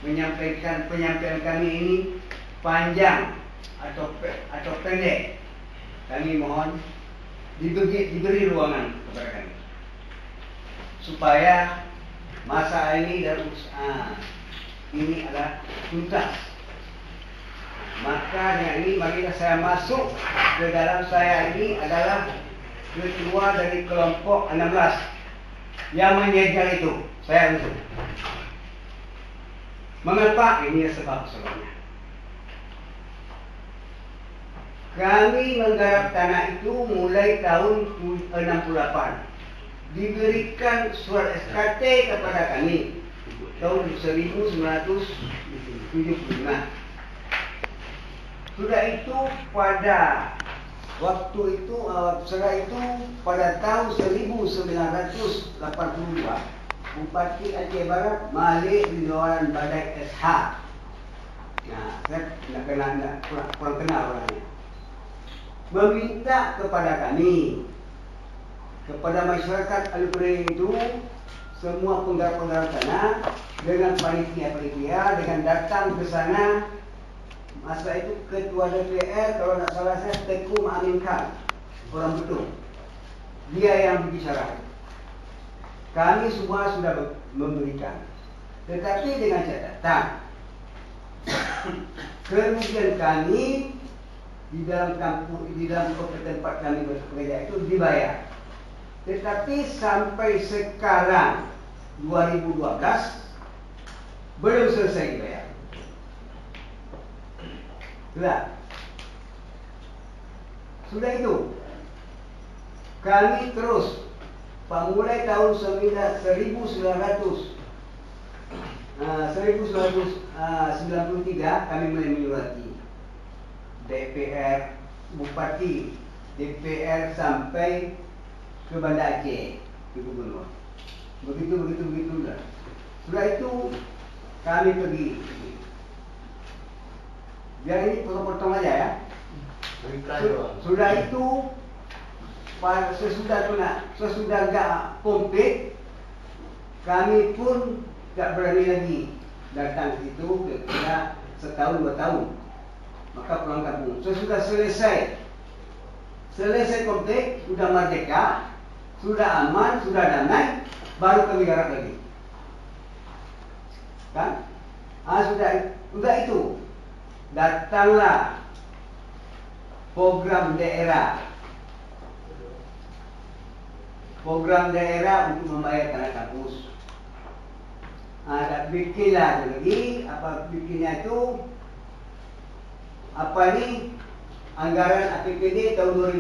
menyampaikan penyampaian kami ini panjang atau pendek, kami mohon diberi ruangan kepada kami supaya masa ini dan ini adalah tuntas. Maka dengan ini marilah saya masuk ke dalam. Saya ini adalah ketua dari kelompok 16 yang menyegel itu. Saya itu. Mengapa? Ini sebab-sebabnya. Kami menggarap tanah itu mulai tahun 68. Diberikan surat SKT kepada kami tahun 1975. Sudah itu pada waktu itu, pada tahun 1982, Bupati Aceh Barat Malik Ridwan Badai SH. Nah, saya kurang kenal orangnya. Meminta kepada kami, kepada masyarakat Al-Qurin itu, semua penggarap-penggarap tanah dengan panitia-panitia, dengan datang ke sana. Masa itu ketua DPR, kalau tak salah saya, Teku Ma'amin Khan, orang betul. Dia yang berbicara. Kami semua sudah memberikan, tetapi dengan catatan kerugian kami di dalam kampung, di dalam tempat kami bekerja itu dibayar. Tetapi sampai sekarang 2012 belum selesai dibayar. Sudah itu kami terus mulai tahun 1993 kami mulai menyurati DPR, Bupati, DPR sampai ke Banda Aceh, ke Gubernur. Begitu lah. Sudah itu kami pergi. Biar ini potong-potong aja ya. Sudah itu sesudah gak komplit, kami pun gak berani lagi datang ke situ kira setahun 2 tahun. Maka pulang kampung. Sesudah selesai komplit, sudah merdeka, sudah aman, sudah damai, baru kami garap lagi. Kan? Sudah itu datanglah program daerah untuk membayar tanah kampus. Ada bikinlah lagi, bikinnya itu anggaran APBD tahun 2000.